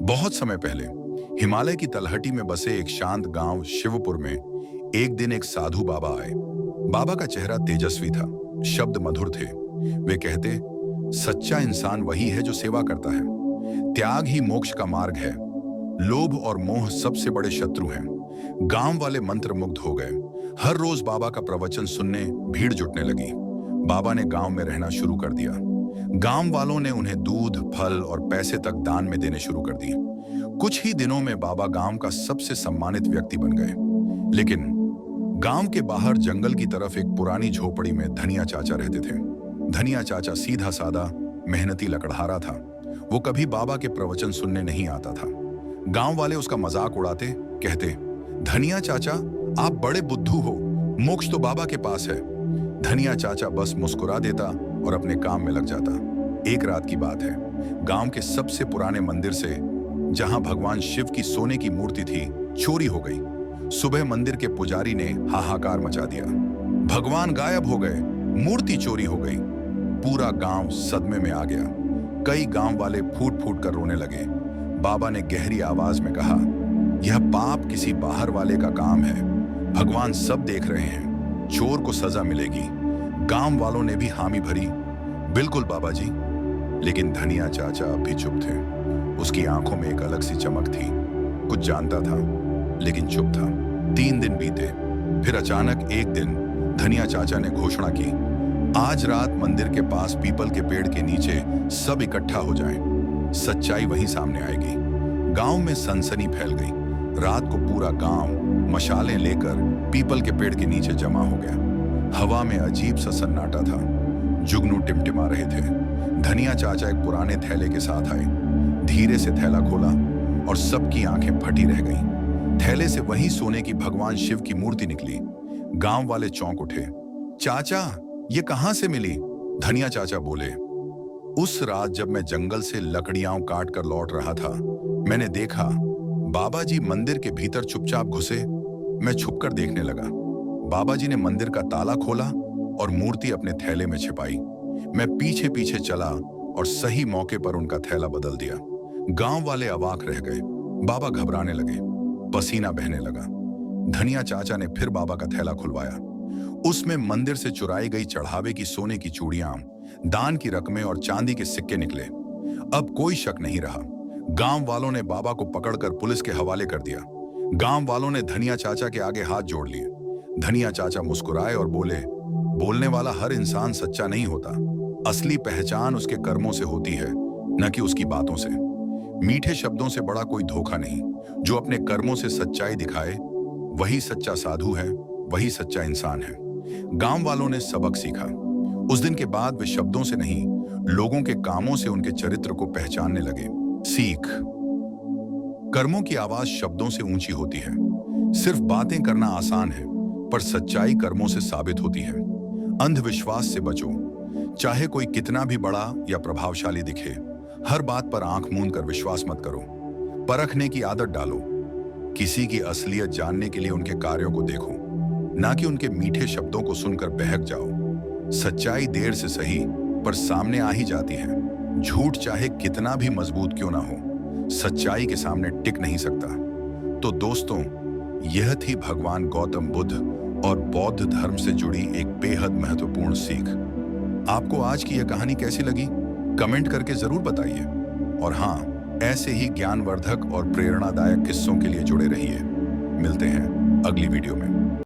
बहुत समय पहले हिमालय की तलहटी में बसे एक शांत गांव शिवपुर में एक दिन एक साधु बाबा आए। बाबा का चेहरा तेजस्वी था, शब्द मधुर थे। वे कहते, सच्चा इंसान वही है जो सेवा करता है। त्याग ही मोक्ष का मार्ग है। लोभ और मोह सबसे बड़े शत्रु हैं। गांव वाले मंत्रमुग्ध हो गए। हर रोज बाबा का प्रवचन सुनने भीड़ जुटने लगी। बाबा ने गांव में रहना शुरू कर दिया। गांव वालों ने उन्हें दूध, फल और पैसे तक दान में देने शुरू कर दिए। कुछ ही दिनों में बाबा गांव का सबसे सम्मानित व्यक्ति बन गए। लेकिन गांव के बाहर जंगल की तरफ एक पुरानी झोपड़ी में धनिया चाचा रहते थे। धनिया चाचा सीधा साधा मेहनती लकड़हारा था। वो कभी बाबा के प्रवचन सुनने नहीं आता था। गांव वाले उसका मजाक उड़ाते, कहते, धनिया चाचा आप बड़े बुद्धू हो, मोक्ष तो बाबा के पास है। धनिया चाचा बस मुस्कुरा देता और अपने काम में लग जाता। एक रात की बात है, गांव के सबसे पुराने मंदिर से, जहां भगवान शिव की सोने की मूर्ति थी, चोरी हो गई। सुबह मंदिर के पुजारी ने हाहाकार मचा दिया। भगवान गायब हो गए, मूर्ति चोरी हो गई। पूरा गांव सदमे में आ गया। कई गांव वाले फूट फूट कर रोने लगे। बाबा ने गहरी आवाज में कहा, यह पाप किसी बाहर वाले का काम है। भगवान सब देख रहे हैं, चोर को सजा मिलेगी। गांव वालों ने भी हामी भरी, बिल्कुल बाबा जी। लेकिन धनिया चाचा अब भी चुप थे। उसकी आंखों में एक अलग सी चमक थी। कुछ जानता था, लेकिन चुप था। 3 दिन बीते, फिर अचानक एक दिन धनिया चाचा ने घोषणा की, आज रात मंदिर के पास पीपल के पेड़ के नीचे सब इकट्ठा हो जाएं। सच्चाई वहीं सामने आएगी। गांव में सनसनी फैल गई। रात को पूरा गांव मशालें लेकर पीपल के पेड़ के नीचे जमा हो गया। हवा में अजीब सा सन्नाटा था। जुगनू टिमटिमा रहे थे। धनिया चाचा एक पुराने थैले के साथ आए। धीरे से थैला खोला और सबकी आंखें फटी रह गईं। थैले से वही सोने की भगवान शिव की मूर्ति निकली। गांव वाले चौंक उठे। चाचा, ये कहां से मिली? धनिया चाचा बोले, उस रात जब मैं जंगल से लकड़ियां काट कर लौट रहा था, मैंने देखा बाबा जी मंदिर के भीतर चुपचाप घुसे। मैं छुपकर देखने लगा। बाबा जी ने मंदिर का ताला खोला और मूर्ति अपने थैले में छिपाई। मैं पीछे पीछे चला और सही मौके पर उनका थैला बदल दिया। गांव वाले अवाक रह गए। बाबा घबराने लगे, पसीना बहने लगा। धनिया चाचा ने फिर बाबा का थैला खुलवाया। उसमें मंदिर से चुराई गई चढ़ावे की सोने की चूड़ियां, दान की रकमें और चांदी के सिक्के निकले। अब कोई शक नहीं रहा। गांव वालों ने बाबा को पकड़कर पुलिस के हवाले कर दिया। गांव वालों ने धनिया चाचा के आगे हाथ जोड़ लिए। धनिया चाचा मुस्कुराए और बोले, बोलने वाला हर इंसान सच्चा नहीं होता। असली पहचान उसके कर्मों से होती है, न कि उसकी बातों से। मीठे शब्दों से बड़ा कोई धोखा नहीं। जो अपने कर्मों से सच्चाई दिखाए, वही सच्चा साधु है, वही सच्चा इंसान है। गांव वालों ने सबक सीखा। उस दिन के बाद वे शब्दों से नहीं, लोगों के कामों से उनके चरित्र को पहचानने लगे। सीख, कर्मों की आवाज शब्दों से ऊंची होती है। सिर्फ बातें करना आसान है, पर सच्चाई कर्मों से साबित होती है। अंधविश्वास से बचो। चाहे कोई कितना भी बड़ा या प्रभावशाली दिखे, हर बात पर आंख मूंद कर विश्वास मत करो। परखने की आदत डालो। किसी की असलियत जानने के लिए उनके कार्यों को देखो, ना कि उनके मीठे शब्दों को सुनकर बहक जाओ। सच्चाई देर से सही, पर सामने आ ही जाती है। झूठ चाहे कितना भी मजबूत क्यों ना हो, सच्चाई के सामने टिक नहीं सकता। तो दोस्तों, यह थी भगवान गौतम बुद्ध और बौद्ध धर्म से जुड़ी एक बेहद महत्वपूर्ण सीख। आपको आज की यह कहानी कैसी लगी? कमेंट करके जरूर बताइए। और हाँ, ऐसे ही ज्ञानवर्धक और प्रेरणादायक किस्सों के लिए जुड़े रहिए। मिलते हैं अगली वीडियो में।